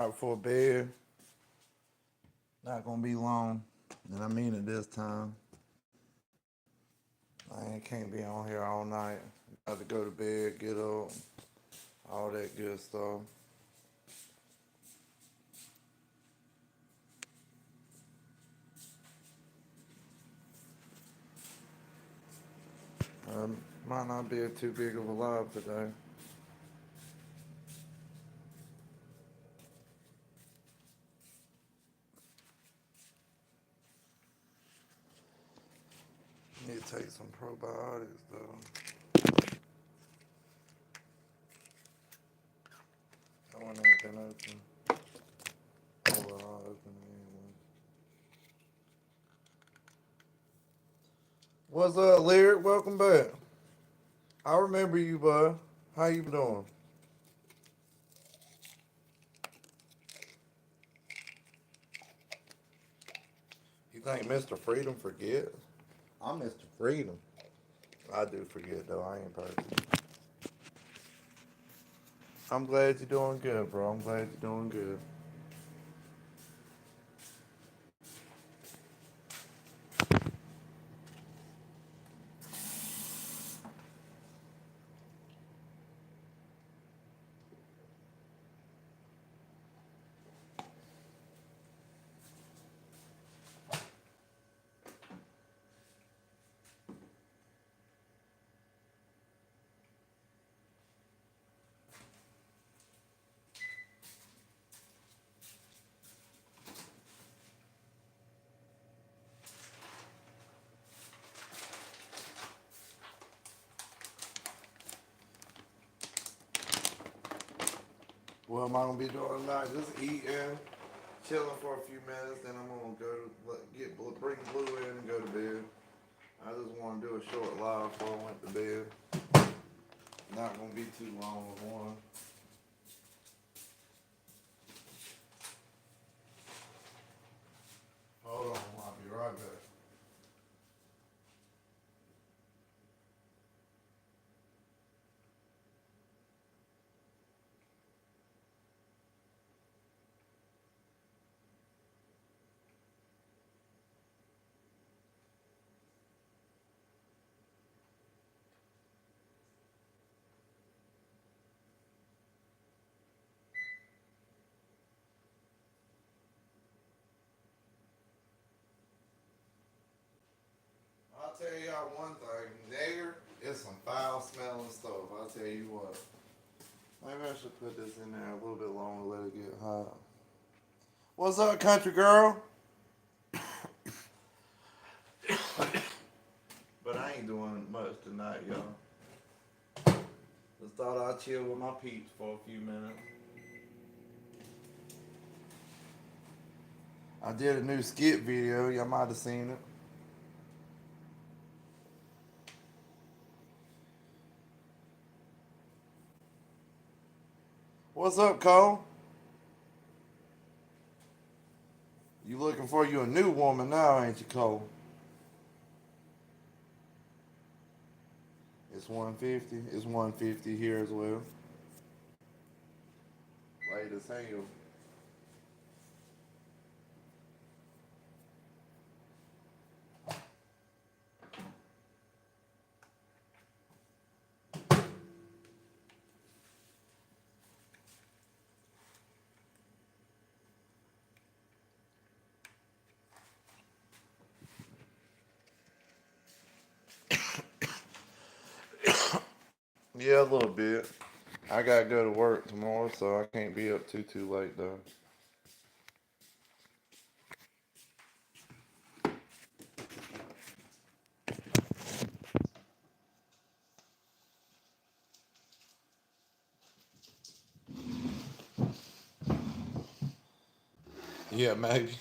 Out for bed. Not gonna be long. And I mean it this time. Can't be on here all night. Got to go to bed, get up, all that good stuff. Might not be too big of a live today. Need to take some probiotics though. That one ain't been open. Oh well, I'll open it anyway. What's up, Lyric? Welcome back. I remember you, bud. How you doing? You think Mr. Freedom forget? I'm Mr. Freedom. I do forget though. I ain't perfect. I'm glad you're doing good, bro. I'm glad you're doing good. What am I gonna be doing tonight? Just eating, chilling for a few minutes. Then I'm gonna bring Blue in and go to bed. I just want to do a short live before I went to bed. Not gonna be too long with one. Hold on, I'll be right back. I'll tell y'all one thing. There is some foul smelling stuff. I'll tell you what. Maybe I should put this in there a little bit longer, let it get hot. What's up, country girl? But I ain't doing much tonight, y'all. Just thought I'd chill with my peeps for a few minutes. I did a new skit video. Y'all might have seen it. What's up, Cole? You looking for you a new woman now, ain't you, Cole? It's 150. It's 150 here as well. Late as hell. Yeah, a little bit. I gotta go to work tomorrow, so I can't be up too late though. Yeah, maybe.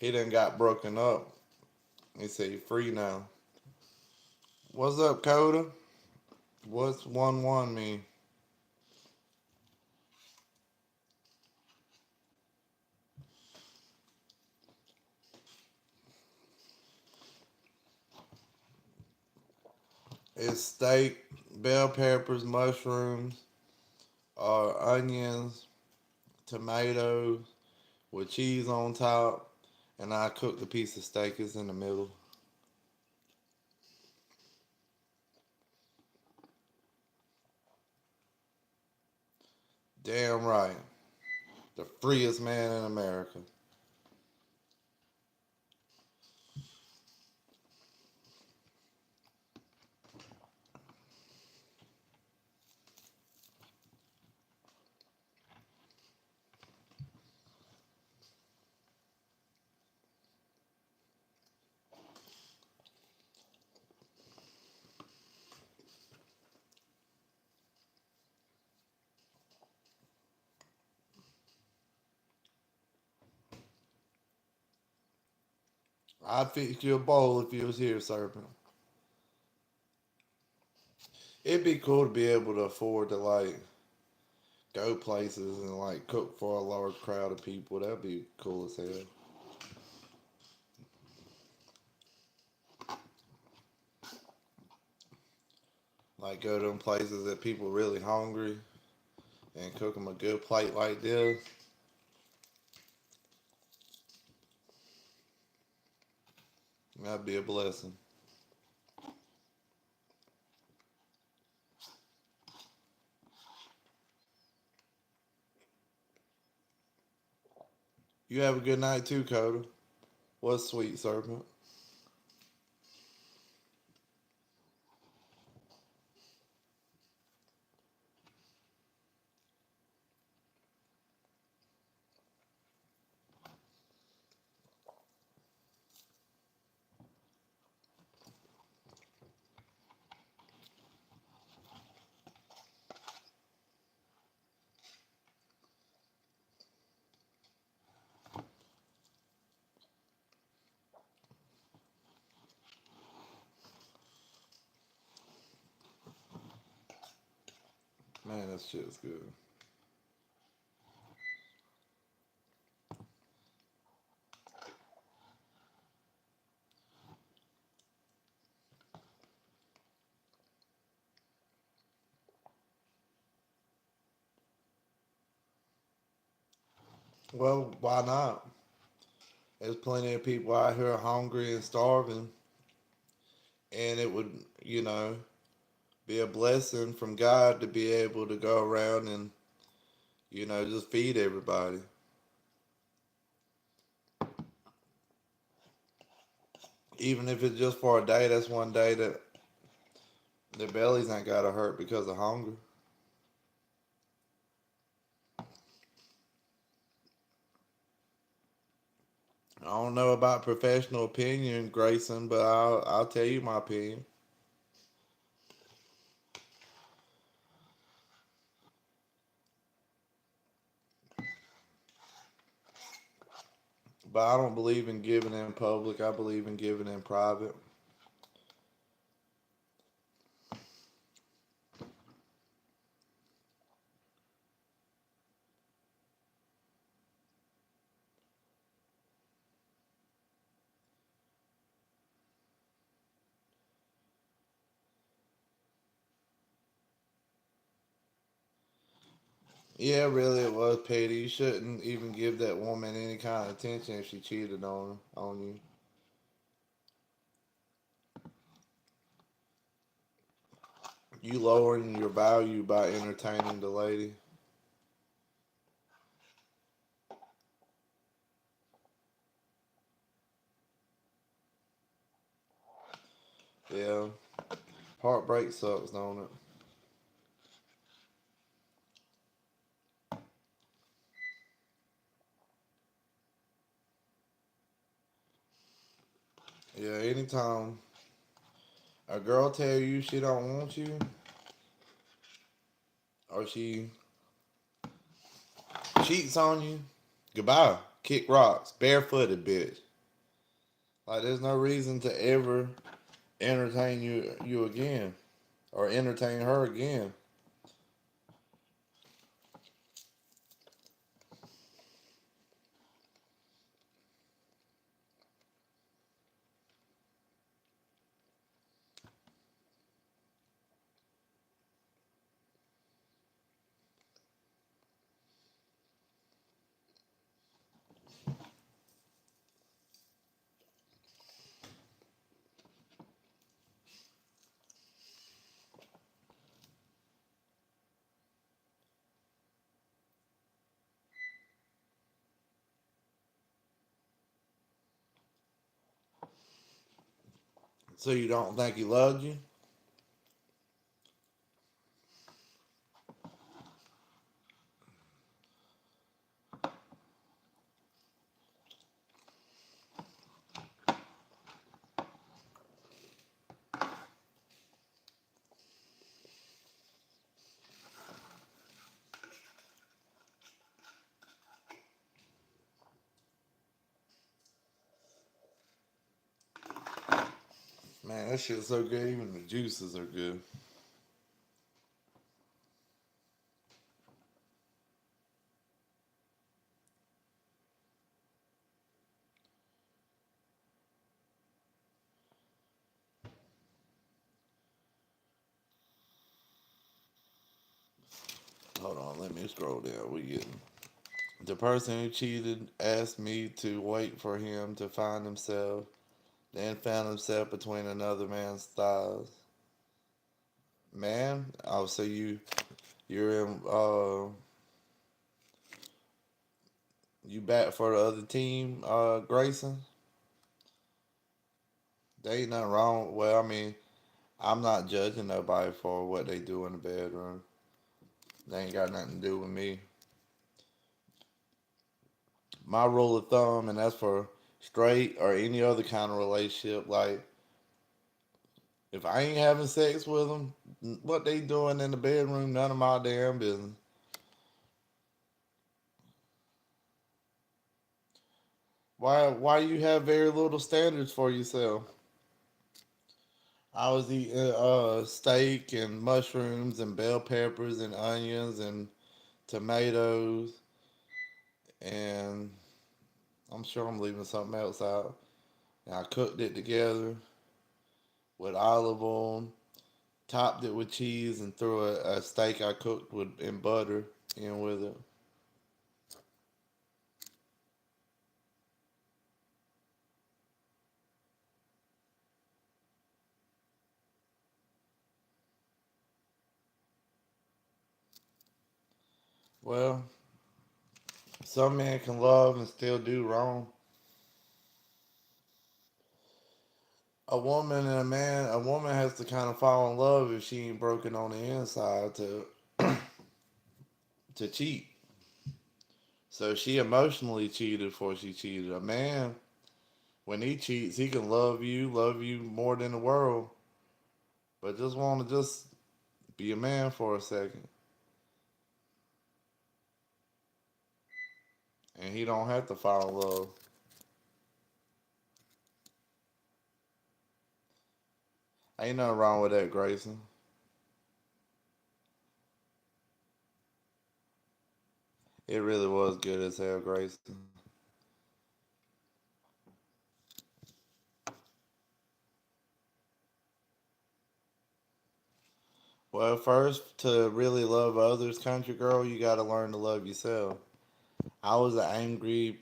He done got broken up. He said he free now. What's up, Coda? What's 1-1 mean? It's steak, bell peppers, mushrooms, onions, tomatoes with cheese on top, and I cook the piece of steak is in the middle. Damn right. The freest man in America. I'd fix you a bowl if you was here, Serpent. It'd be cool to be able to afford to like go places and like cook for a large crowd of people. That'd be cool as hell. Like go to them places that people really hungry and cook them a good plate like this. That'd be a blessing. You have a good night too, Coda. What's sweet, Serpent? Man, this shit's good. Well, why not? There's plenty of people out here hungry and starving, and it would, be a blessing from God to be able to go around and, just feed everybody. Even if it's just for a day, that's one day that their bellies ain't gotta hurt because of hunger. I don't know about professional opinion, Grayson, but I'll tell you my opinion. But I don't believe in giving in public. I believe in giving in private. Yeah, really, it was petty. You shouldn't even give that woman any kind of attention if she cheated on you. You lowering your value by entertaining the lady. Yeah, heartbreak sucks, don't it? Yeah, anytime a girl tell you she don't want you, or she cheats on you, goodbye. Kick rocks, barefooted, bitch. Like, there's no reason to ever entertain you again or entertain her again. So you don't think he loved you? Man, that shit's so good. Even the juices are good. Hold on, let me scroll down. We getting the person who cheated asked me to wait for him to find himself, then found himself between another man's thighs. Man, oh, so you're in you back for the other team, Grayson? There ain't nothing wrong. Well, I mean, I'm not judging nobody for what they do in the bedroom. They ain't got nothing to do with me. My rule of thumb, and that's for straight or any other kind of relationship, like if I ain't having sex with them, what they doing in the bedroom, none of my damn business. Why you have very little standards for yourself? I was eating steak and mushrooms and bell peppers and onions and tomatoes, and I'm sure I'm leaving something else out. And I cooked it together with olive oil, topped it with cheese, and threw a steak I cooked with in butter in with it. Well, some men can love and still do wrong. A woman has to kind of fall in love if she ain't broken on the inside to cheat. So she emotionally cheated before she cheated. A man, when he cheats, he can love you more than the world, but just want to just be a man for a second, and he don't have to fall in love. Ain't nothing wrong with that, Grayson. It really was good as hell, Grayson. Well, first, to really love others, country girl, you got to learn to love yourself. I was an angry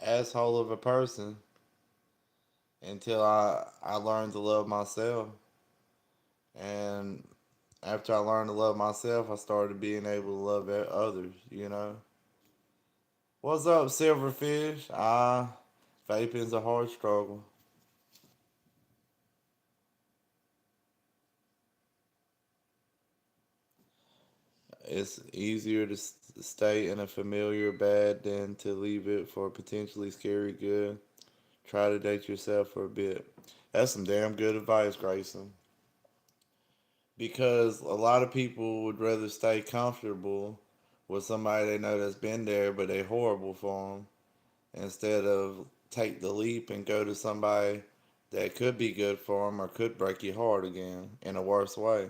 asshole of a person until I learned to love myself. And after I learned to love myself, I started being able to love others, you know. What's up, Silverfish? Vaping's a hard struggle. It's easier to stay in a familiar bad than to leave it for potentially scary good. Try to date yourself for a bit. That's some damn good advice, Grayson. Because a lot of people would rather stay comfortable with somebody they know that's been there, but they horrible for them, instead of take the leap and go to somebody that could be good for them or could break your heart again in a worse way.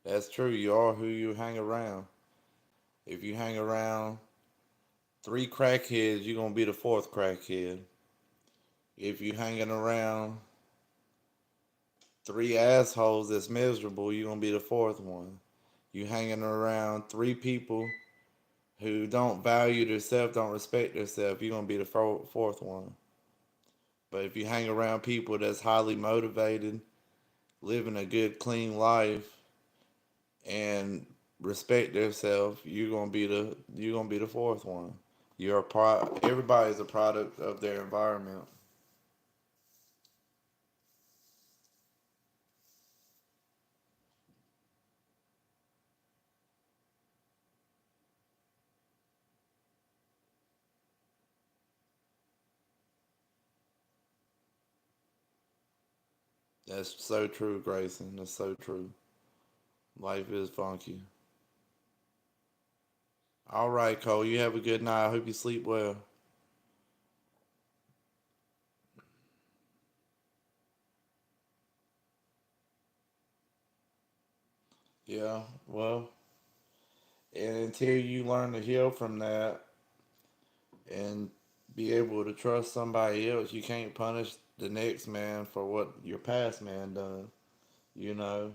That's true. You are who you hang around. If you hang around three crackheads, you're gonna be the fourth crackhead. If you hanging around three assholes that's miserable, you're gonna be the fourth one. You hanging around three people who don't value themselves, don't respect themselves, you're gonna be the fourth one. But if you hang around people that's highly motivated, living a good, clean life, and respect themselves, you're gonna be the fourth one. Everybody's a product of their environment. That's so true, Grayson. That's so true. Life is funky. All right, Cole. You have a good night. I hope you sleep well. Yeah. Well, and until you learn to heal from that and be able to trust somebody else, you can't punish the next man for what your past man done. You know.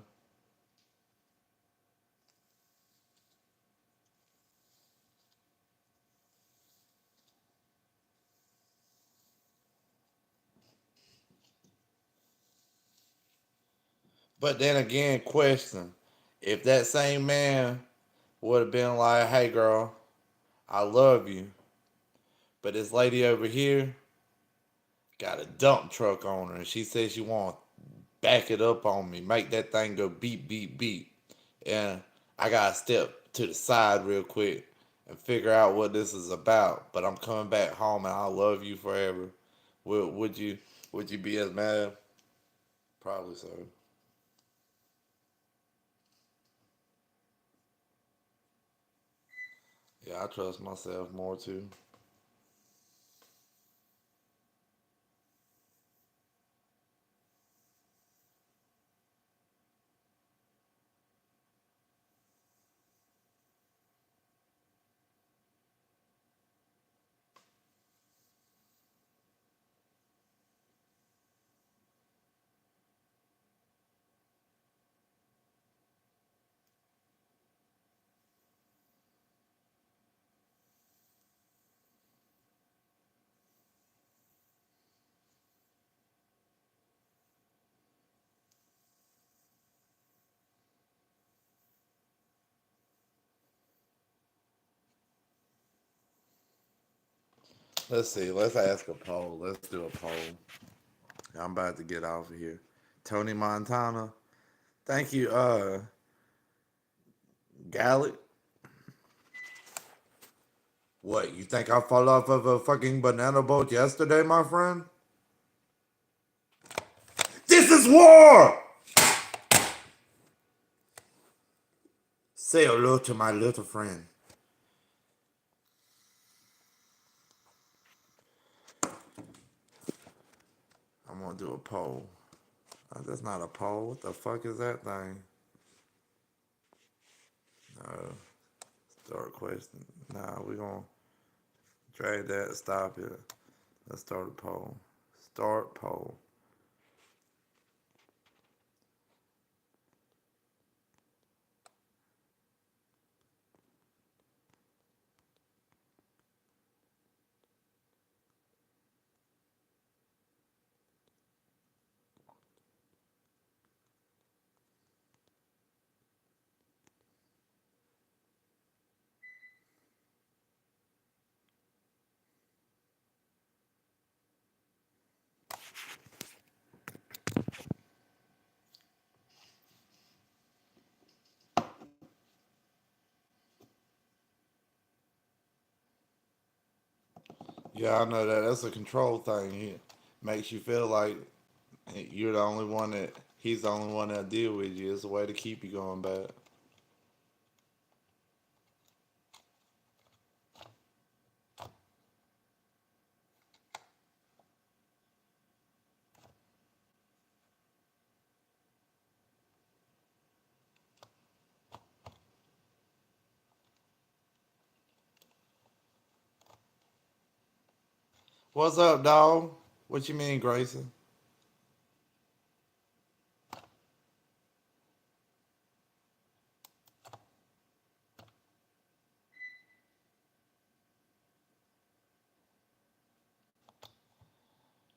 But then again, question: if that same man would have been like, "Hey, girl, I love you, but this lady over here got a dump truck on her, and she says she want to back it up on me, make that thing go beep, beep, beep. And I gotta step to the side real quick and figure out what this is about. But I'm coming back home and I love you forever. Would you be as mad? Probably so. Yeah, I trust myself more too. Let's see. Let's ask a poll. Let's do a poll. I'm about to get off of here. Tony Montana. Thank you, Gallic. What, you think I fell off of a fucking banana boat yesterday, my friend? This is war! Say hello to my little friend. I'm gonna do a poll. That's not a poll. What the fuck is that thing? No. Start question. Nah, we gonna drag that. Stop it. Let's start a poll. Start poll. Yeah, I know that. That's a control thing. He makes you feel like you're the only one that he's the only one that deal with you. It's a way to keep you going bad. What's up, dog? What you mean, Grayson?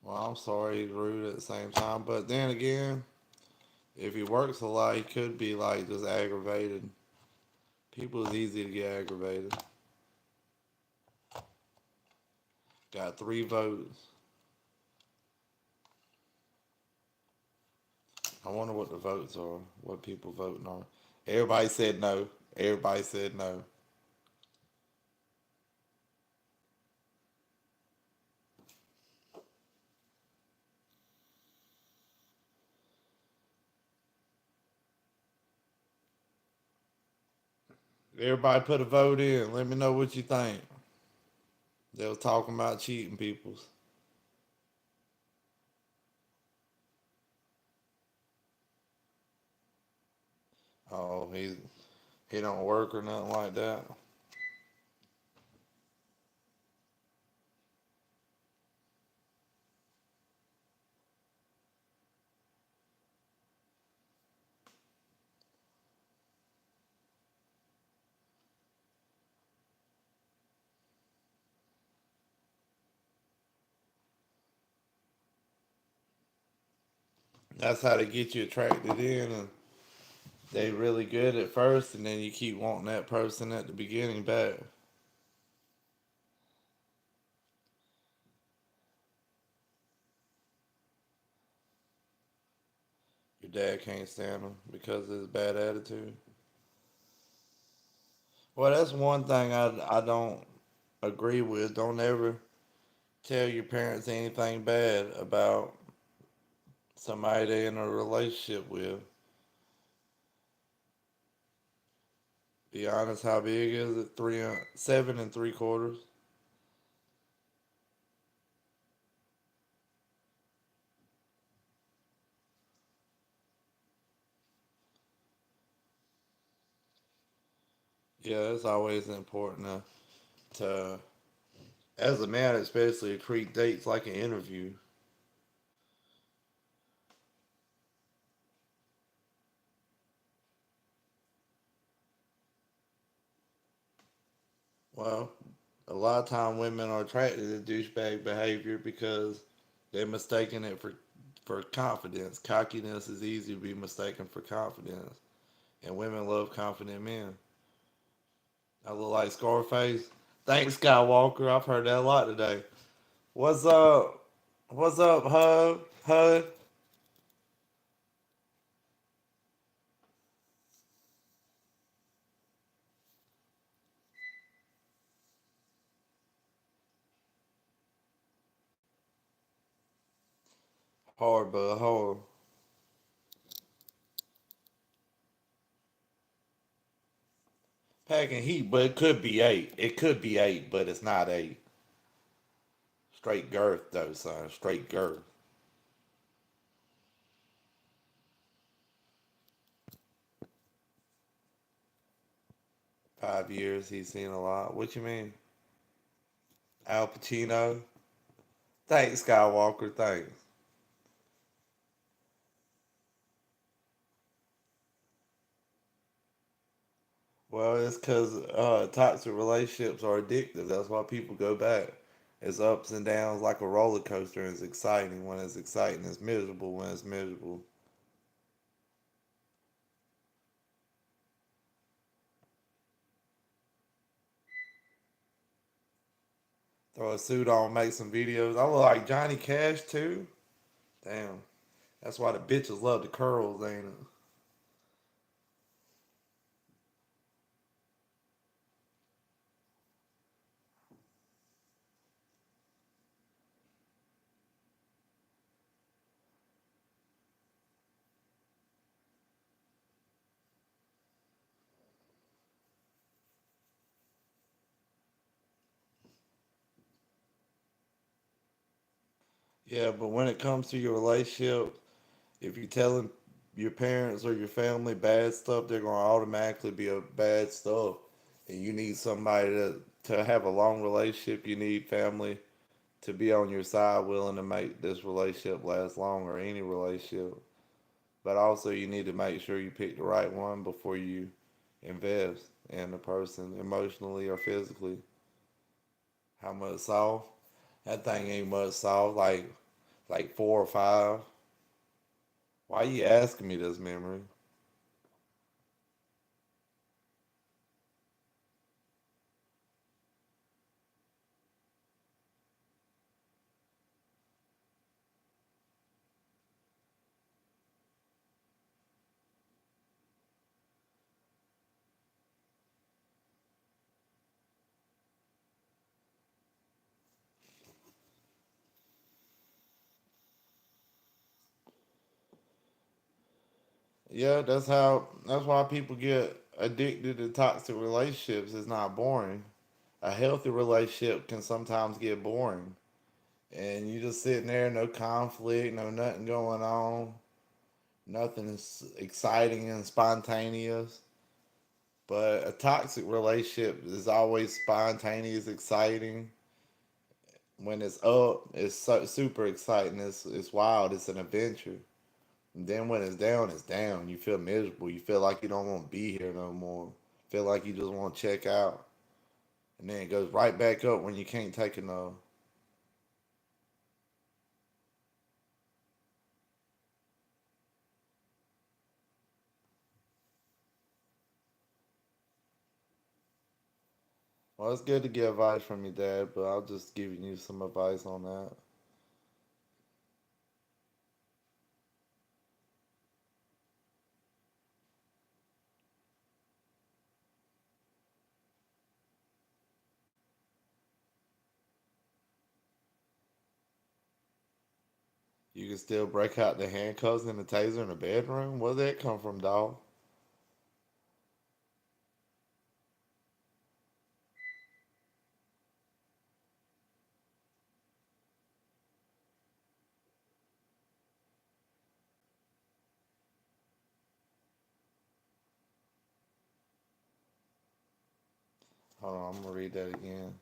Well, I'm sorry he's rude at the same time, but then again, if he works a lot, he could be like just aggravated. People is easy to get aggravated. Got 3 votes. I wonder what the votes are. What people voting on? Everybody said no. Everybody said no. Everybody put a vote in. Let me know what you think. They was talking about cheating peoples. Oh, he don't work or nothing like that. That's how they get you attracted in, and they really good at first, and then you keep wanting that person at the beginning back. Your dad can't stand him because of his bad attitude. Well, that's one thing I don't agree with. Don't ever tell your parents anything bad about somebody they're in a relationship with. Be honest, how big is it? 7 3/4. Yeah, it's always important to, as a man especially, treat dates like an interview. Well, a lot of time women are attracted to douchebag behavior because they're mistaking it for confidence. Cockiness is easy to be mistaken for confidence, and women love confident men. I look like Scarface. Thanks, Skywalker. I've heard that a lot today. What's up? What's up, Hub? Hud? Hard, bud. Hard. Packing heat, but it could be 8. It could be 8, but it's not 8. Straight girth, though, son. Straight girth. 5 years, he's seen a lot. What you mean? Al Pacino? Thanks, Skywalker. Thanks. Well, it's because toxic relationships are addictive. That's why people go back. It's ups and downs like a roller coaster. And it's exciting when it's exciting. It's miserable when it's miserable. Throw a suit on, make some videos. I look like Johnny Cash too. Damn. That's why the bitches love the curls, ain't it? Yeah, but when it comes to your relationship, if you're telling your parents or your family bad stuff, they're gonna automatically be a bad stuff. And you need somebody to have a long relationship. You need family to be on your side, willing to make this relationship last long, or any relationship. But also, you need to make sure you pick the right one before you invest in the person emotionally or physically. How much soft? That thing ain't much soft. Like 4 or 5. Why you asking me this, memory? Yeah, that's why people get addicted to toxic relationships. It's not boring. A healthy relationship can sometimes get boring. And you just sitting there, no conflict, no nothing going on, nothing is exciting and spontaneous. But a toxic relationship is always spontaneous, exciting. When it's up, it's super exciting. It's wild. It's an adventure. And then when it's down, it's down. You feel miserable. You feel like you don't want to be here no more. Feel like you just want to check out. And then it goes right back up when you can't take enough. Well, it's good to get advice from your dad, but I'll just giving you some advice on that. You can still break out the handcuffs and the taser in the bedroom. Where did that come from, dog? Hold on, I'm gonna read that again.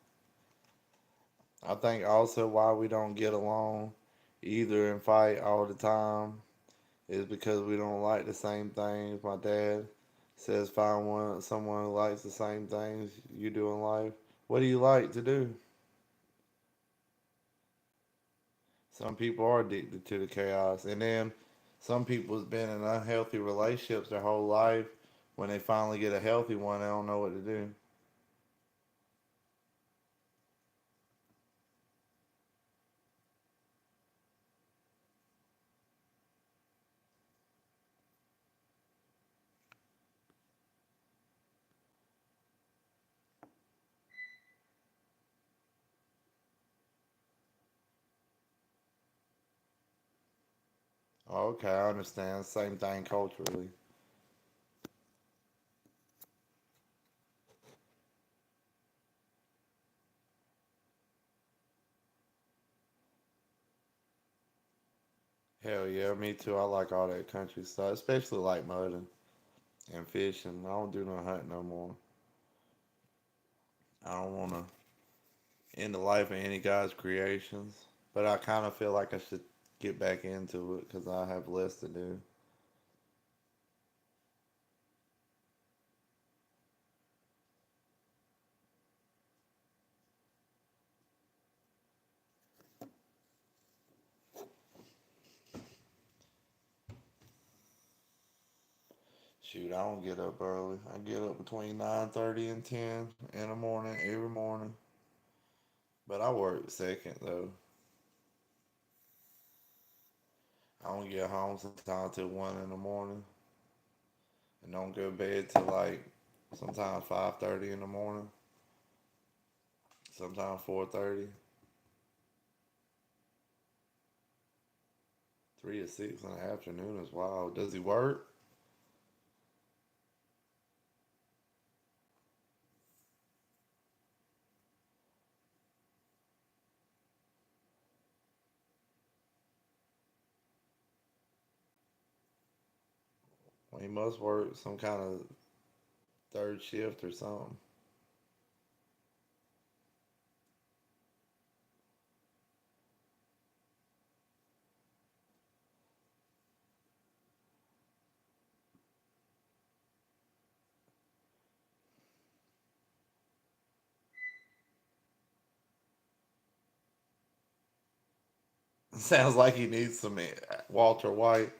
I think also why we don't get along either and fight all the time is because we don't like the same things. My dad says find someone who likes the same things you do in life. What do you like to do? Some people are addicted to the chaos, and then some people's been in unhealthy relationships their whole life. When they finally get a healthy one, they don't know what to do. Okay, I understand. Same thing culturally. Hell yeah, me too. I like all that country stuff, especially like mudding and fishing. I don't do no hunting no more. I don't want to end the life of any guy's creations, but I kind of feel like I should get back into it because I have less to do. Shoot, I don't get up early. I get up between 9:30 and 10 in the morning every morning. But I work second though. I don't get home sometimes till 1 in the morning, and don't go to bed till like sometimes 5:30 in the morning, sometimes 4:30. 3 to 6 in the afternoon is wild. Does he work? He must work some kind of third shift or something. Sounds like he needs some Walter White.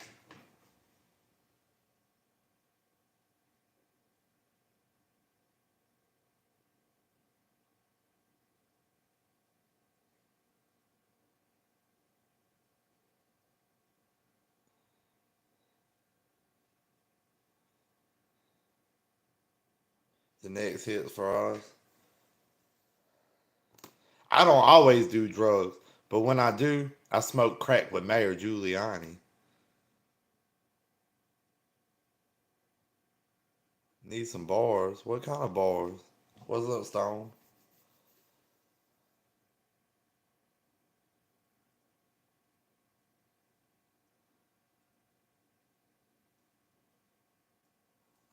The next hits for us. I don't always do drugs, but when I do, I smoke crack with Mayor Giuliani. Need some bars. What kind of bars? What's up, Stone?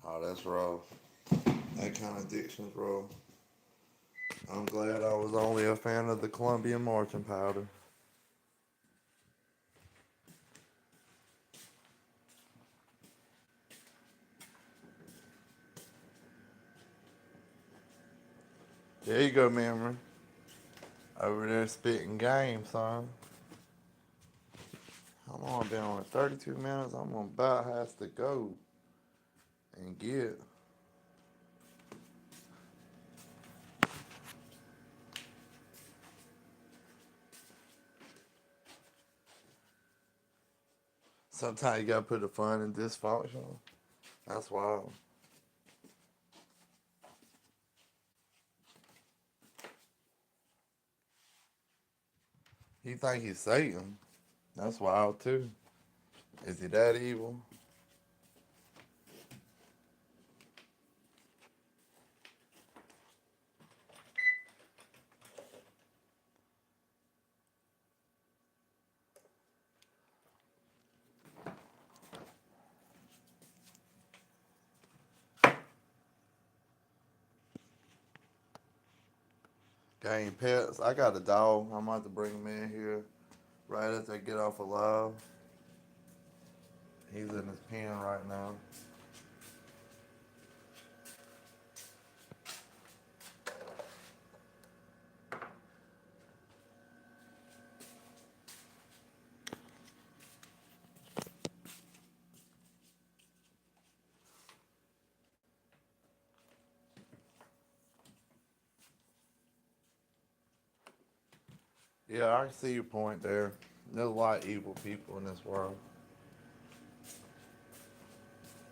Oh, that's rough. That kind of addiction's rough. I'm glad I was only a fan of the Colombian marching powder. There you go, memory. Over there spitting game, son. How long I been on it? 32 minutes. I'm about has to go and get. Sometimes you gotta put the fun in dysfunction. That's wild. He think he's Satan. That's wild too. Is he that evil? Game pets. I got a dog. I'm about to bring him in here right as I get off of live. He's in his pen right now. Yeah, I see your point there. There's a lot of evil people in this world.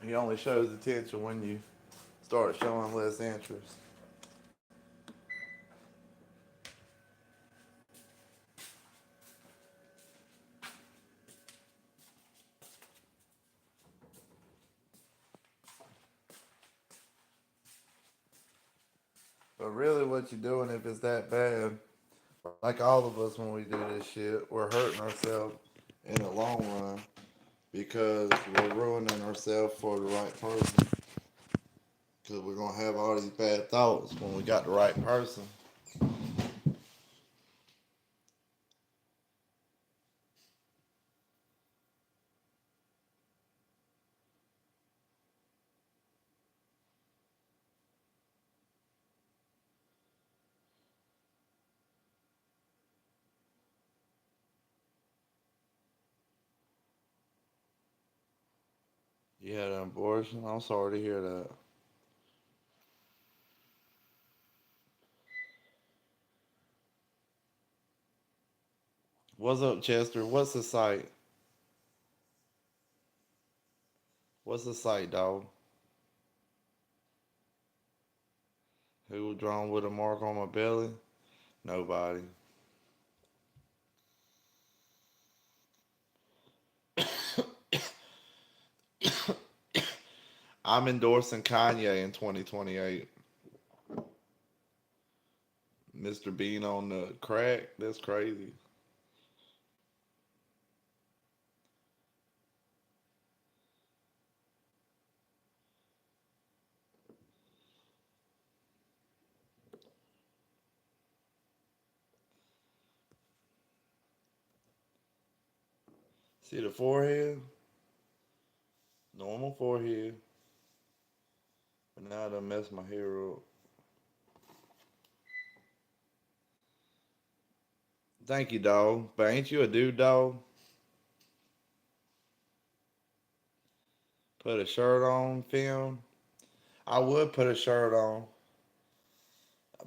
He only shows attention when you start showing less interest. But really, what you're doing, if it's that bad, like all of us when we do this shit, we're hurting ourselves in the long run because we're ruining ourselves for the right person. Because we're gonna have all these bad thoughts when we got the right person. You had an abortion. I'm sorry to hear that. What's up, Chester? What's the site? What's the site, dog? Who was drawn with a mark on my belly? Nobody. I'm endorsing Kanye in 2028. Mr. Bean on the crack. That's crazy. See the forehead? Normal forehead. But now I done messed my hair up. Thank you, dog. But ain't you a dude, dog? Put a shirt on, film. I would put a shirt on,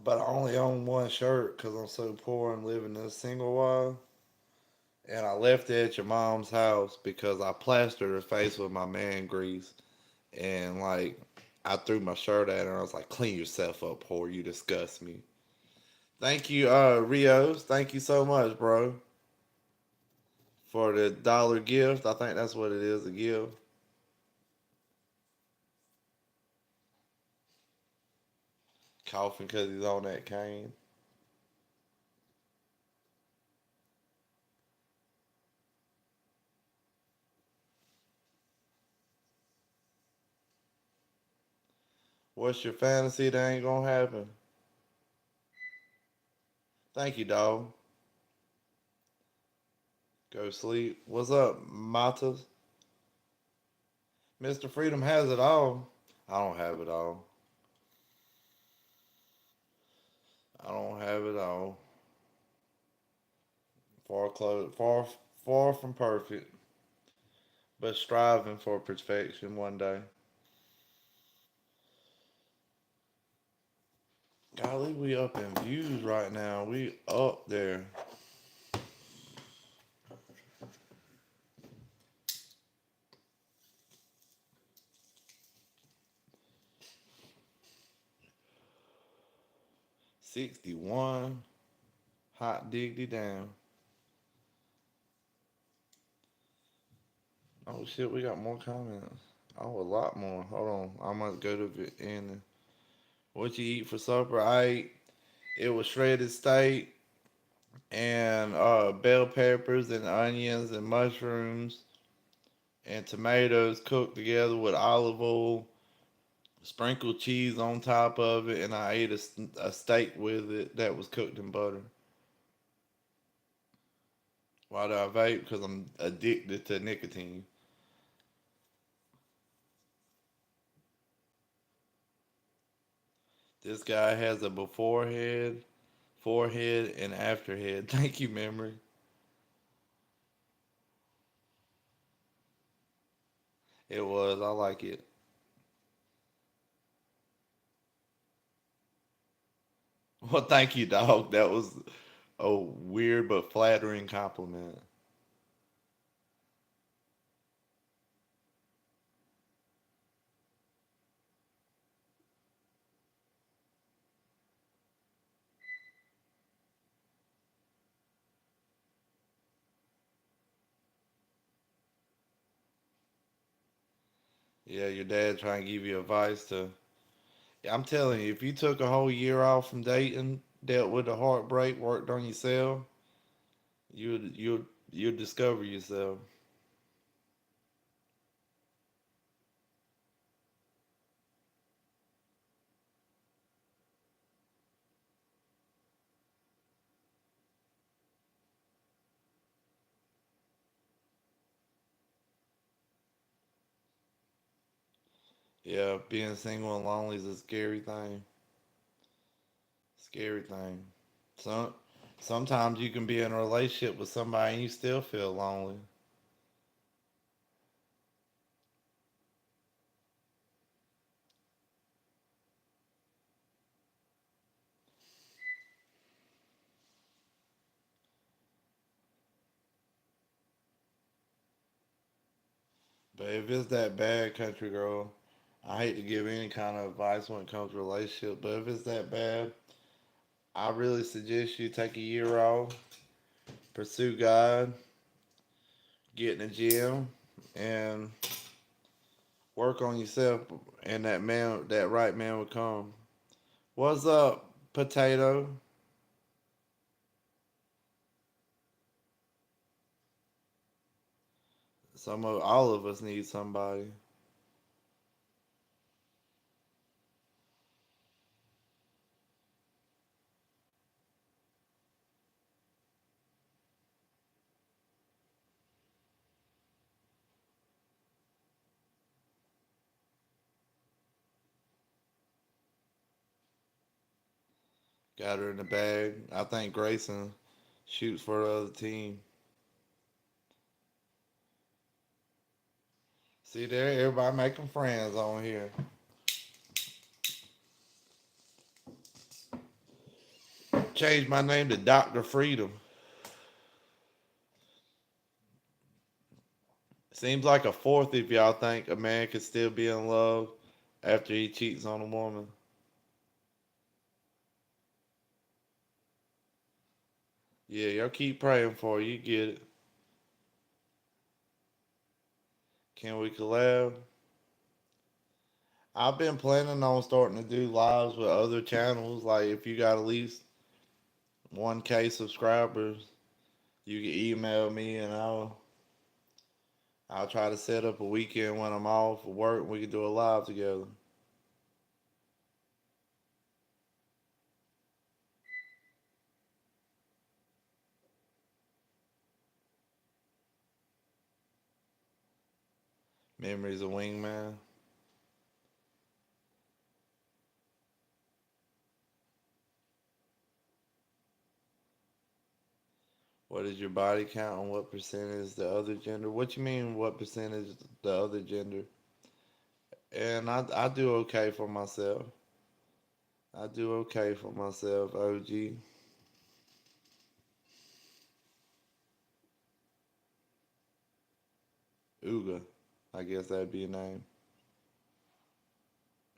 but I only own one shirt because I'm so poor and living in a single wide. And I left it at your mom's house because I plastered her face with my man grease. And like, I threw my shirt at her and I was like, clean yourself up, whore. You disgust me. Thank you, Rios. Thank you so much, bro, for the dollar gift. I think that's what it is, a gift. Coughing because he's on that cane. What's your fantasy that ain't gonna happen? Thank you, dog. Go sleep. What's up, Matas? Mr. Freedom has it all. I don't have it all. I don't have it all. Far close, far from perfect, but striving for perfection one day. Golly, we up in views right now. We up there. 61. Hot diggity down. Oh shit, we got more comments. Oh, a lot more. Hold on. I must go to the end. What you eat for supper? It was shredded steak and bell peppers and onions and mushrooms and tomatoes cooked together with olive oil, sprinkled cheese on top of it, and I ate a steak with it that was cooked in butter. Why do I vape? Because I'm addicted to nicotine. This guy has a beforehead, forehead, and afterhead. Thank you, memory. It was. I like it. Well, thank you, dog. That was a weird but flattering compliment. Yeah, your dad trying to give you advice to. Yeah, I'm telling you, if you took a whole year off from dating, dealt with the heartbreak, worked on yourself, you'll discover yourself. Yeah, being single and lonely is a scary thing. Scary thing. Some sometimes you can be in a relationship with somebody and you still feel lonely. But if it's that bad, country girl, I hate to give any kind of advice when it comes to relationship, but if it's that bad, I really suggest you take a year off, pursue God, get in the gym, and work on yourself, and that right man will come. What's up, potato? All of us need somebody. Got her in the bag. I think Grayson shoots for the other team. See there, everybody making friends on here. Changed my name to Mr.freedom. Seems like a fourth if y'all think a man can still be in love after he cheats on a woman. Yeah, y'all keep praying for you. You get it. Can we collab? I've been planning on starting to do lives with other channels. Like if you got at least 1K subscribers, you can email me and I'll try to set up a weekend when I'm off of work and we can do a live together. Memories of Wingman. What is your body count and what percentage the other gender? What you mean what percentage the other gender? And I do okay for myself. I do okay for myself, OG. Uga. I guess that'd be a name.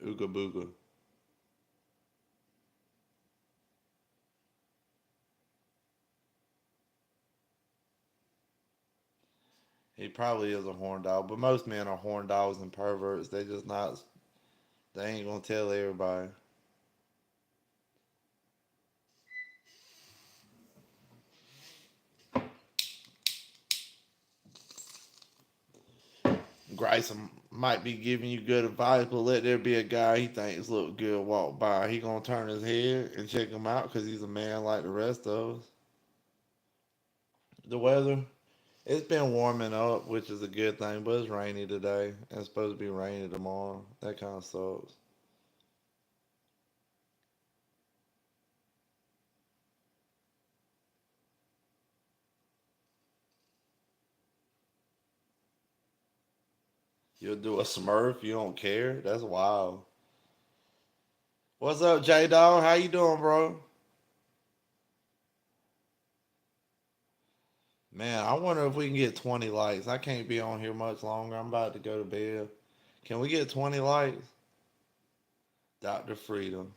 Ooga Booga. He probably is a horn dog, but most men are horn dogs and perverts. They just not. They ain't gonna tell everybody. Grayson might be giving you good advice, but let there be a guy he thinks look good walk by. He gonna turn his head and check him out because he's a man like the rest of us. The weather, it's been warming up, which is a good thing, but it's rainy today and it's supposed to be rainy tomorrow. That kind of sucks. You'll do a Smurf, you don't care. That's wild. What's up, J Dog? How you doing, bro? Man, I wonder if we can get 20 likes. I can't be on here much longer. I'm about to go to bed. Can we get 20 likes? Dr. Freedom.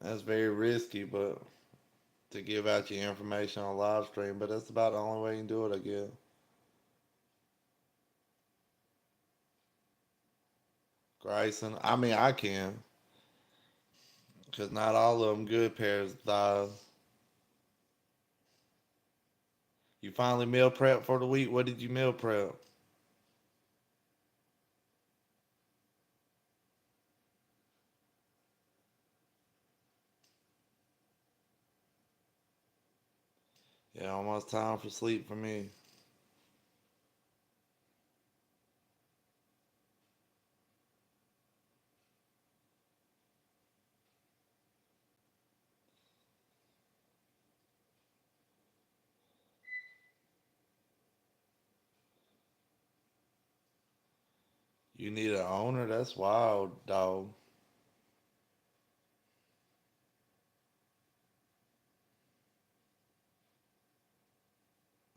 That's very risky, but to give out your information on live stream, but that's about the only way you can do it, I guess. Grayson, I mean, I can, because not all of them good pairs of thighs. You finally meal prep for the week? What did you meal prep? Yeah, almost time for sleep for me. You need an owner? That's wild, dog.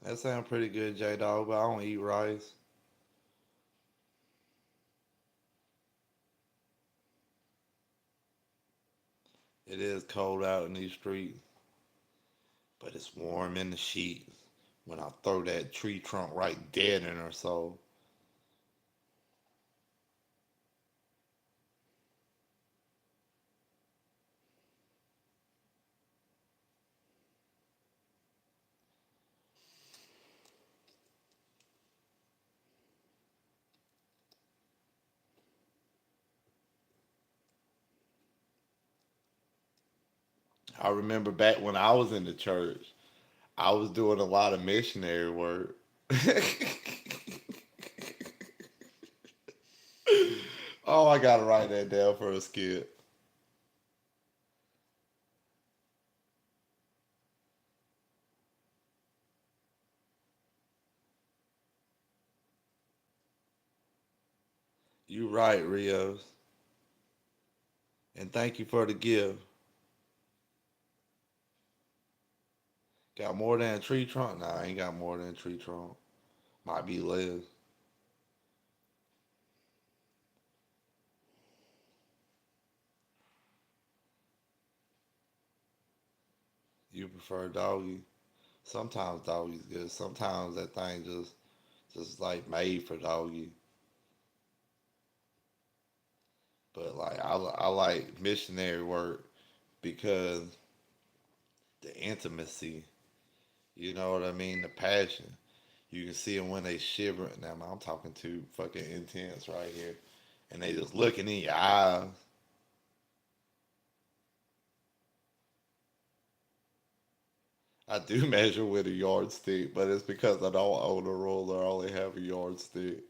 That sounds pretty good, J Dog, but I don't eat rice. It is cold out in these streets, but it's warm in the sheets when I throw that tree trunk right dead in her soul. I remember back when I was in the church, I was doing a lot of missionary work. Oh, I gotta write that down for a skit. You right, Rios. And thank you for the gift. Got more than a tree trunk? Nah, I ain't got more than a tree trunk. Might be less. You prefer doggy? Sometimes doggy's good. Sometimes that thing just like made for doggy. But like I like missionary work because the intimacy. You know what I mean? The passion. You can see them when they shiver. Now I'm talking too fucking intense right here, and they just looking in your eyes. I do measure with a yardstick, but it's because I don't own a ruler. I only have a yardstick.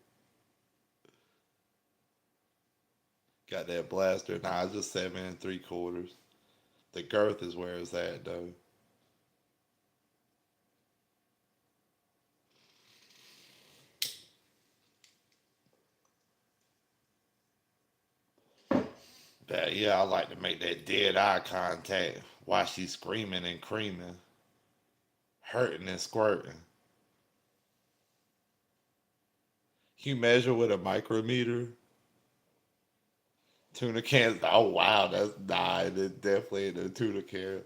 Got that blaster. Nah, it's just 7 3/4. The girth is where it's at though. But yeah, I like to make that dead eye contact while she's screaming and creaming, hurting and squirting. Can you measure with a micrometer? Tuna cans. Oh wow, that's nine. It's definitely in the tuna can.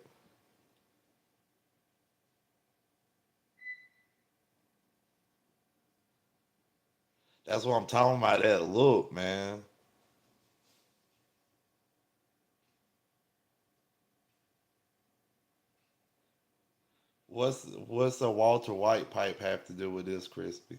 That's what I'm talking about. That look, man. What's a Walter White pipe have to do with this, Crispy?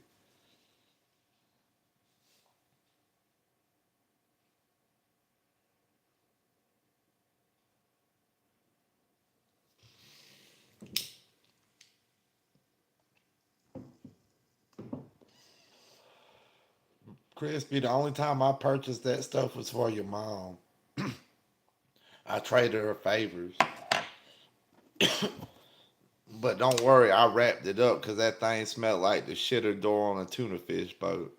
Crispy, the only time I purchased that stuff was for your mom. I traded her favors. But don't worry, I wrapped it up because that thing smelled like the shitter door on a tuna fish boat.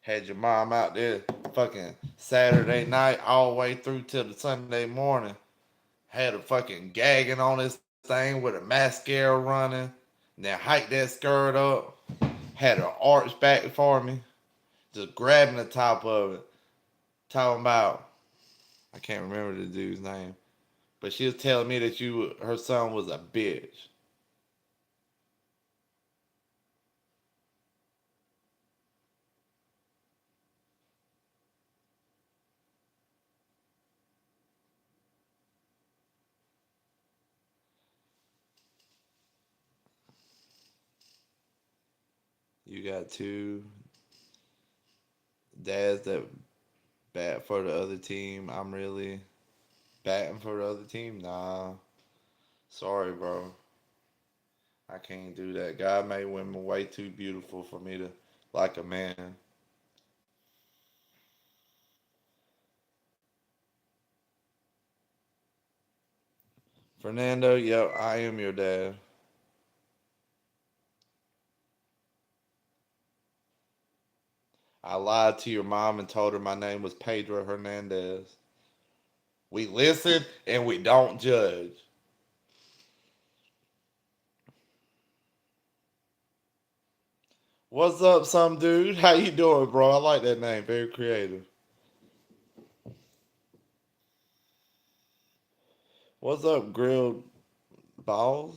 Had your mom out there fucking Saturday night all the way through till the Sunday morning. Had her fucking gagging on this thing with a mascara running. Then hiked that skirt up. Had her arch back for me. Just grabbing the top of it. Talking about, I can't remember the dude's name. But she was telling me that her son was a bitch. You got two dads that bat for the other team. I'm really batting for the other team. Nah, sorry, bro. I can't do that. God made women way too beautiful for me to like a man. Fernando, yep, I am your dad. I lied to your mom and told her my name was Pedro Hernandez. We listen and we don't judge. What's up, some dude? How you doing, bro? I like that name. Very creative. What's up, grilled balls?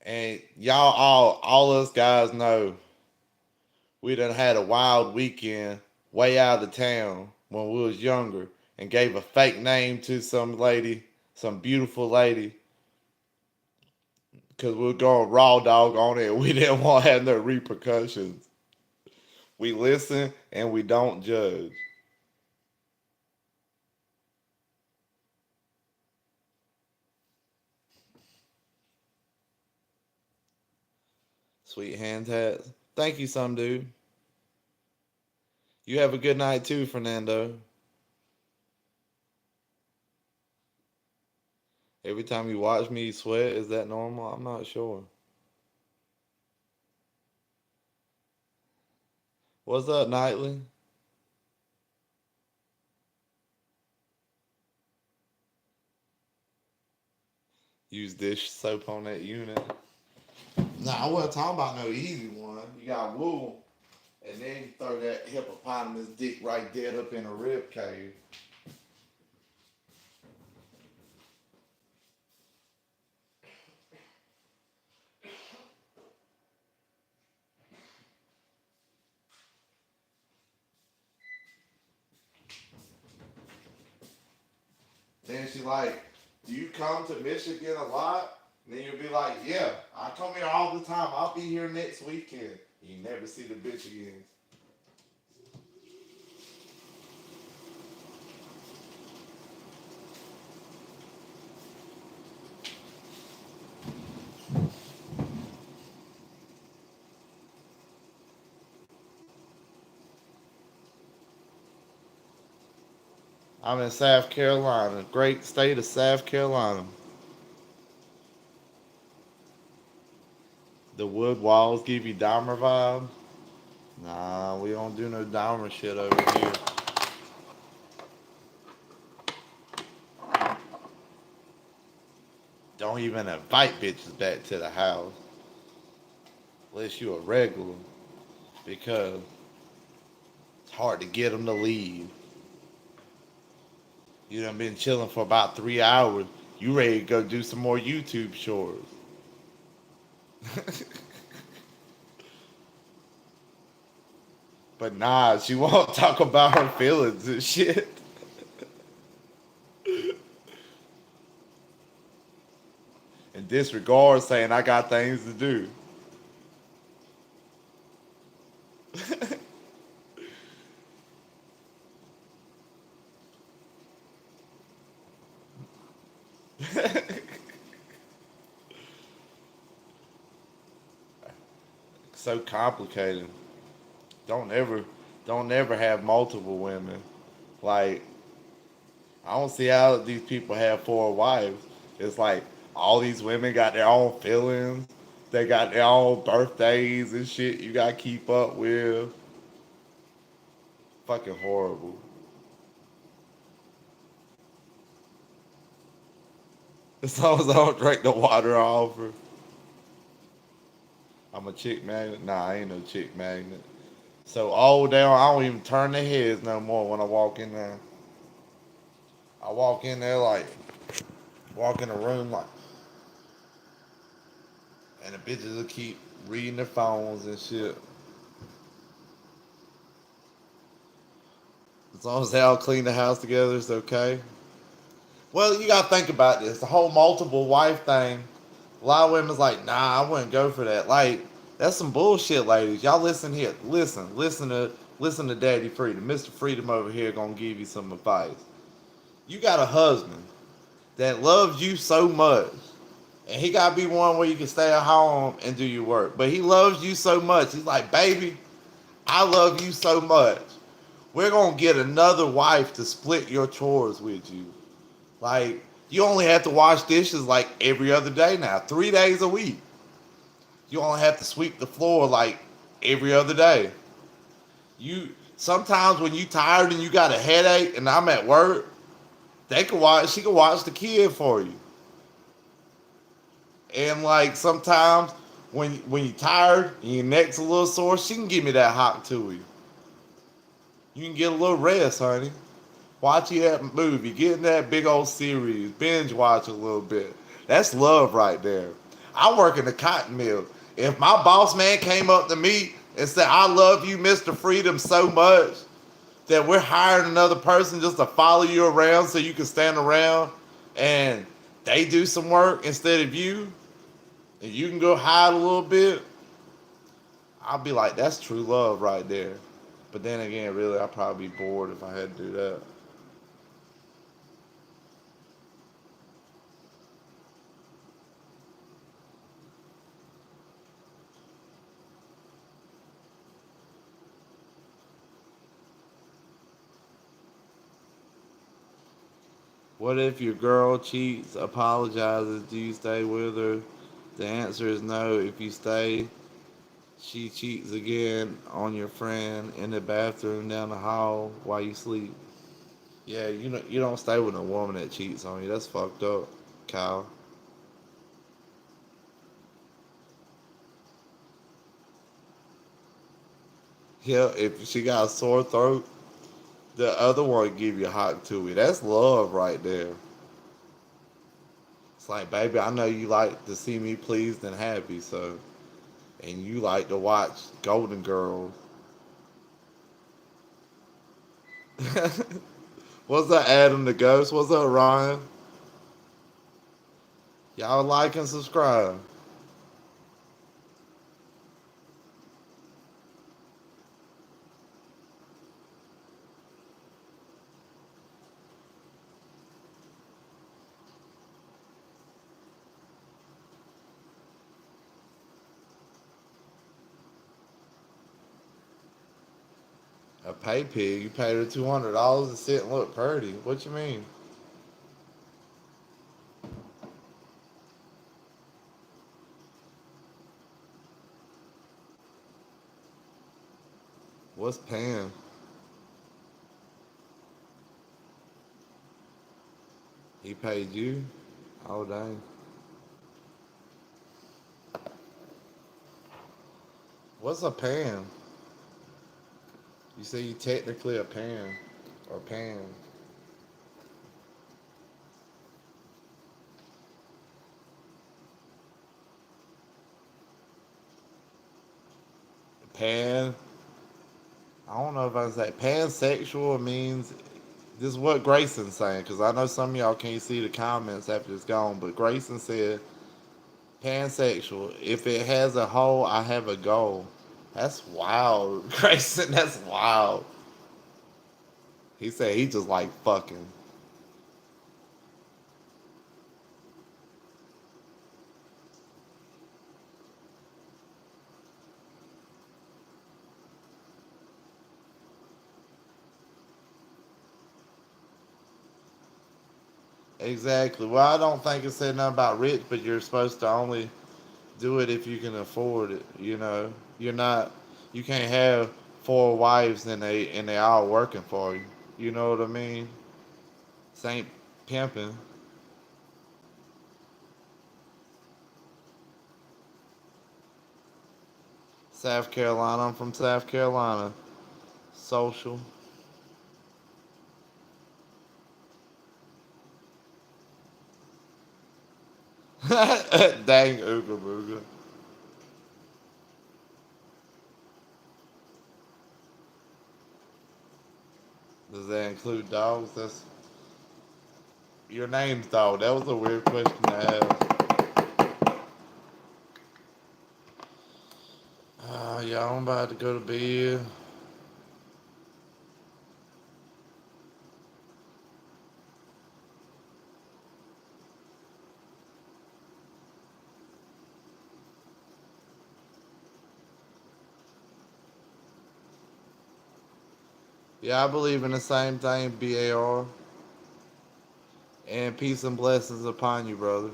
And y'all all us guys know we done had a wild weekend way out of town when we was younger and gave a fake name to some lady, some beautiful lady, because we were going raw dog on it. We didn't want to have no repercussions. We listen and we don't judge. Sweet hand hats. Thank you, some dude. You have a good night too, Fernando. Every time you watch me sweat, is that normal? I'm not sure. What's up, Nightly? Use dish soap on that unit. Nah, I wasn't talking about no easy one. You got wool, and then you throw that hippopotamus dick right dead up in a rib cage. Then she like, do you come to Michigan a lot? And then you'll be like, yeah, I come here all the time. I'll be here next weekend. You never see the bitch again. I'm in South Carolina, great state of South Carolina. The wood walls give you Dahmer vibes. Nah, we don't do no Dahmer shit over here. Don't even invite bitches back to the house unless you a regular, because it's hard to get them to leave. You done been chilling for about 3 hours. You ready to go do some more YouTube shorts. But nah, she won't talk about her feelings and shit. And disregard saying I got things to do. So complicated. Don't ever don't ever have multiple women. Like, I don't see how these people have four wives. It's like all these women got their own feelings. They got their own birthdays and shit you gotta keep up with. Fucking horrible. As long as I don't drink the water I offer. I'm a chick magnet. Nah, I ain't no chick magnet. So all down, I don't even turn their heads no more when I walk in there. I walk in there like, walk in a room like, and the bitches will keep reading their phones and shit. As long as they all clean the house together, it's okay. Well, you gotta think about this. The whole multiple wife thing. A lot of women's like, nah, I wouldn't go for that. Like, that's some bullshit, ladies. Y'all listen here. Listen to Daddy Freedom. Mr. Freedom over here gonna give you some advice. You got a husband that loves you so much, and he gotta be one where you can stay at home and do your work. But he loves you so much. He's like, baby, I love you so much. We're gonna get another wife to split your chores with you. Like, you only have to wash dishes like every other day now, 3 days a week. You only have to sweep the floor like every other day. You sometimes when you tired and you got a headache and I'm at work, she can watch the kid for you. And like sometimes when you tired and your neck's a little sore, she can give me that hot to you. You can get a little rest, honey. Watch you that movie, get in that big old series, binge watch a little bit. That's love right there. I work in the cotton mill. If my boss man came up to me and said, I love you, Mr. Freedom, so much that we're hiring another person just to follow you around so you can stand around and they do some work instead of you, and you can go hide a little bit, I'll be like, that's true love right there. But then again, really, I'd probably be bored if I had to do that. What if your girl cheats, apologizes, do you stay with her? The answer is no. If you stay, she cheats again on your friend in the bathroom down the hall while you sleep. Yeah, you don't stay with a woman that cheats on you. That's fucked up, Kyle. Yeah, if she got a sore throat, the other one give you hot to it. That's love right there. It's like, baby, I know you like to see me pleased and happy, so and you like to watch Golden Girls. What's up, Adam the Ghost? What's up, Ryan? Y'all like and subscribe. A pay pig? You paid her $200 to sit and look pretty. What you mean? What's Pam? He paid you? Oh dang. What's a Pam? You say you technically a Pam or Pam. Pan. I don't know if I say pansexual means this is what Grayson's saying, because I know some of y'all can't see the comments after it's gone, but Grayson said pansexual. If it has a hole, I have a goal. That's wild, Grayson. That's wild. He said he just like fucking. Exactly. Well, I don't think it said nothing about rich, but you're supposed to only do it if you can afford it. You're not. You can't have four wives and they all working for you. You know what I mean? Saint pimping. South Carolina. I'm from South Carolina. Social. Dang ooga booga. Does that include dogs? That's your name's dog. That was a weird question to ask. Yeah, I'm about to go to bed. Yeah, I believe in the same thing, BAR. And peace and blessings upon you, brother.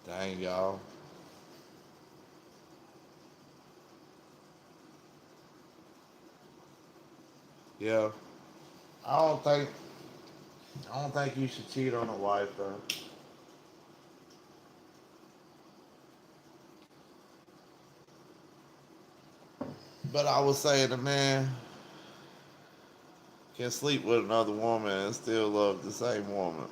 Dang, y'all. Yeah. I don't think I don't think you should cheat on a wife though. But I would say the man can sleep with another woman and still love the same woman.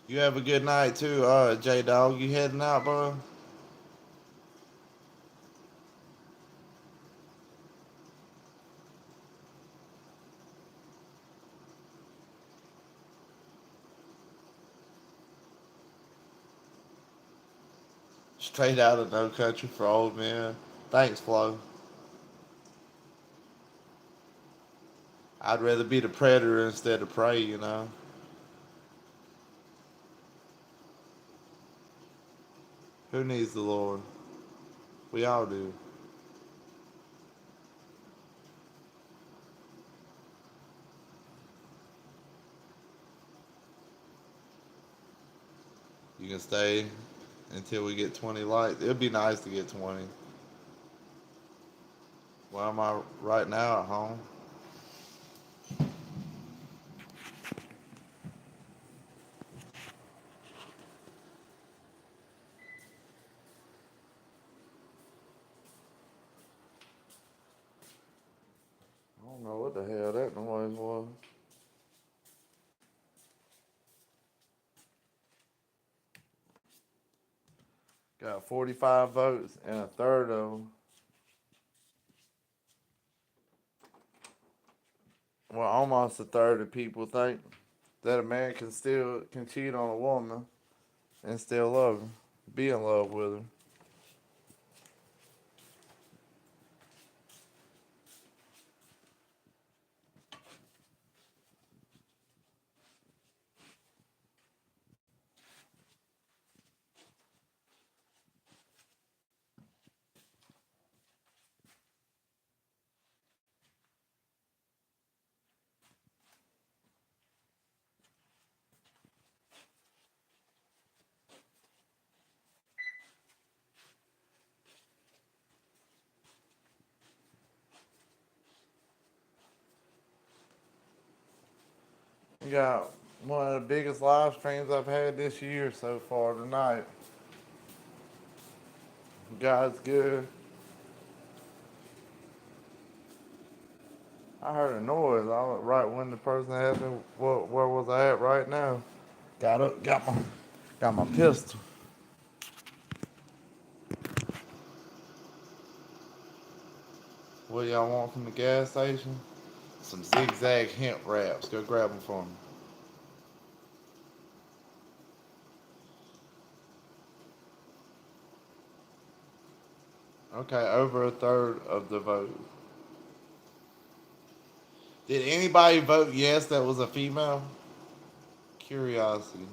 You have a good night too, J Dog. You heading out, bro? Straight out of No Country for Old Men. Thanks, Flo. I'd rather be the predator instead of prey, you know. Who needs the Lord? We all do. You can stay until we get 20 likes. It'd be nice to get 20. Where am I right now at home? I don't know what the hell that noise was. Got 45 votes, and a third of them, well, almost a third of people think that a man can cheat on a woman and still love her, be in love with her. We got one of the biggest live streams I've had this year so far tonight. God's good. I heard a noise. I was right when the person asked me where was I at right now. Got up, got my pistol. What y'all want from the gas station? Some zigzag hemp wraps. Go grab them for me. Okay, over a third of the vote. Did anybody vote yes that was a female? Curiosity.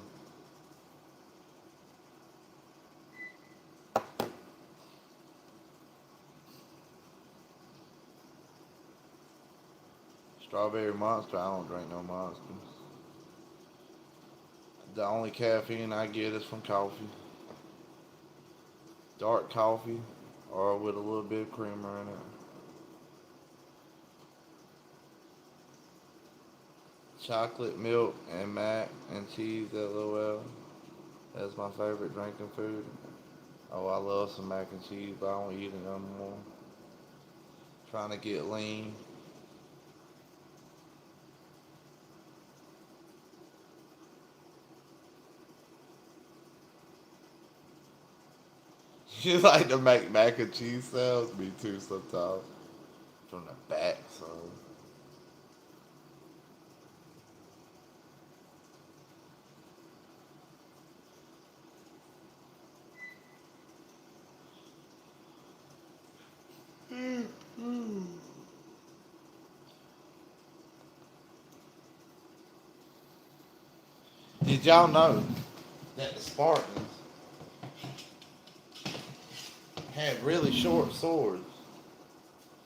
Strawberry Monster. I don't drink no Monsters. The only caffeine I get is from coffee. Dark coffee or with a little bit of creamer in it. Chocolate milk and mac and cheese, LOL. That's my favorite drinking food. Oh, I love some mac and cheese, but I don't eat it no more. Trying to get lean. You like to make mac and cheese sounds? Me too sometimes. From the back, so. Did y'all know that the Spartans had really short swords?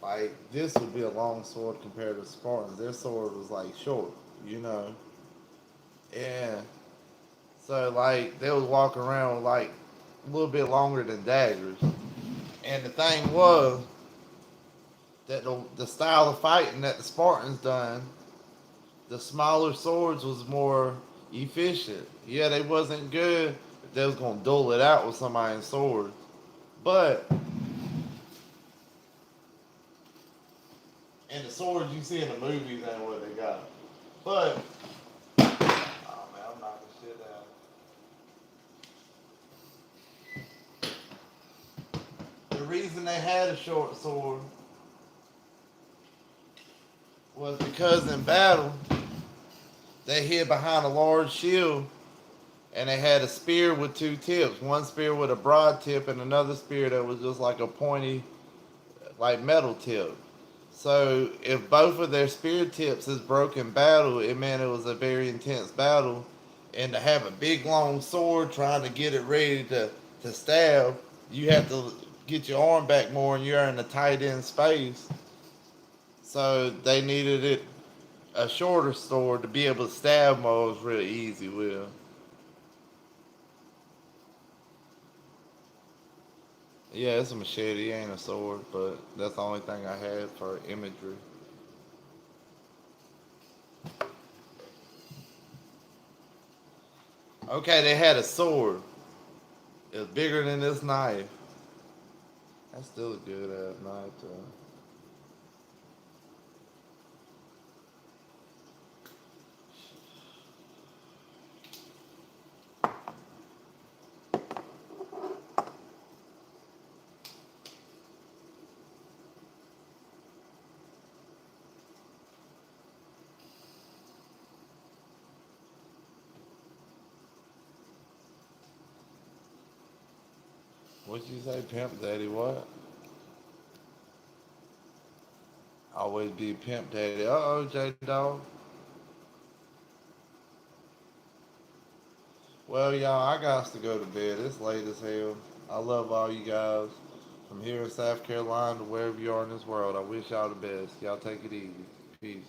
Like, this would be a long sword compared to the Spartans. Their sword was like short, you know. And so, like, they would walk around with like a little bit longer than daggers. And the thing was that the style of fighting that the Spartans done, the smaller swords was more efficient. Yeah, they wasn't good. They was gonna duel it out with somebody's sword. But and the swords you see in the movies ain't what they got. But oh man, I'm knocking shit out. reason they had a short sword was because in battle they hid behind a large shield, and they had a spear with two tips. One spear with a broad tip, and another spear that was just like a pointy, like metal tip. So if both of their spear tips is broke in battle, it meant it was a very intense battle. And to have a big long sword trying to get it ready to stab, you have to get your arm back more, and you're in a tight end space. So they needed it a shorter sword to be able to stab moles real easy with. Yeah, it's a machete, it ain't a sword, but that's the only thing I had for imagery. Okay, they had a sword. It was bigger than this knife. That's still a good knife, though. What'd you say, Pimp Daddy? What? Always be Pimp Daddy. Uh oh, J Dog. Well, y'all, I got to go to bed. It's late as hell. I love all you guys. From here in South Carolina to wherever you are in this world, I wish y'all the best. Y'all take it easy. Peace.